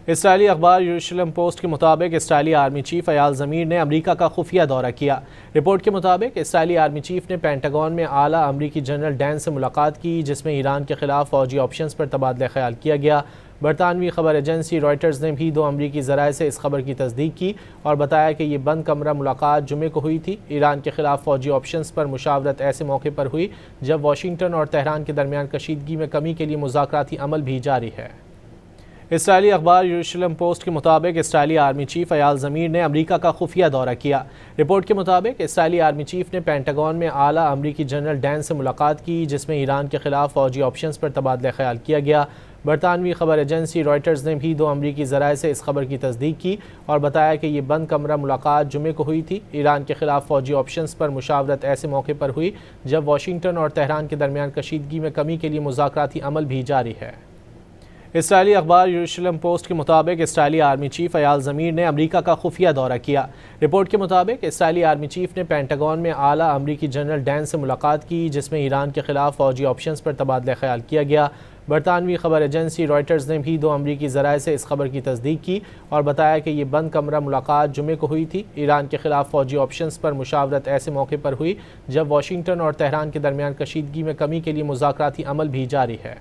اسرائیلی اخبار یروشلم پوسٹ کے مطابق اسرائیلی آرمی چیف ایال زمیر نے امریکہ کا خفیہ دورہ کیا۔ رپورٹ کے مطابق اسرائیلی آرمی چیف نے پینٹاگون میں اعلیٰ امریکی جنرل ڈین سے ملاقات کی، جس میں ایران کے خلاف فوجی آپشنز پر تبادلہ خیال کیا گیا۔ برطانوی خبر ایجنسی رائٹرز نے بھی 2 امریکی ذرائع سے اس خبر کی تصدیق کی اور بتایا کہ یہ بند کمرہ ملاقات جمعے کو ہوئی تھی۔ ایران کے خلاف فوجی آپشنز پر مشاورت ایسے موقع پر ہوئی جب واشنگٹن اور تہران کے درمیان کشیدگی میں کمی کے لیے مذاکراتی عمل بھی جاری ہے۔ اسرائیلی اخبار یروشلم پوسٹ کے مطابق اسرائیلی آرمی چیف ایال زمیر نے امریکہ کا خفیہ دورہ کیا۔ رپورٹ کے مطابق اسرائیلی آرمی چیف نے پینٹاگون میں اعلیٰ امریکی جنرل ڈین سے ملاقات کی، جس میں ایران کے خلاف فوجی آپشنز پر تبادلہ خیال کیا گیا۔ برطانوی خبر ایجنسی رائٹرز نے بھی 2 امریکی ذرائع سے اس خبر کی تصدیق کی اور بتایا کہ یہ بند کمرہ ملاقات جمعے کو ہوئی تھی۔ ایران کے خلاف فوجی آپشنز پر مشاورت ایسے موقع پر ہوئی جب واشنگٹن اور تہران کے درمیان کشیدگی میں کمی کے لیے مذاکراتی عمل بھی جاری ہے۔ اسرائیلی اخبار یروشلم پوسٹ کے مطابق اسرائیلی آرمی چیف ایال زمیر نے امریکہ کا خفیہ دورہ کیا۔ رپورٹ کے مطابق اسرائیلی آرمی چیف نے پینٹاگون میں اعلیٰ امریکی جنرل ڈین سے ملاقات کی، جس میں ایران کے خلاف فوجی آپشنز پر تبادلہ خیال کیا گیا۔ برطانوی خبر ایجنسی رائٹرز نے بھی 2 امریکی ذرائع سے اس خبر کی تصدیق کی اور بتایا کہ یہ بند کمرہ ملاقات جمعے کو ہوئی تھی۔ ایران کے خلاف فوجی آپشنز پر مشاورت ایسے موقع پر ہوئی جب واشنگٹن اور تہران کے درمیان کشیدگی میں کمی کے لیے مذاکراتی عمل بھی جاری ہے۔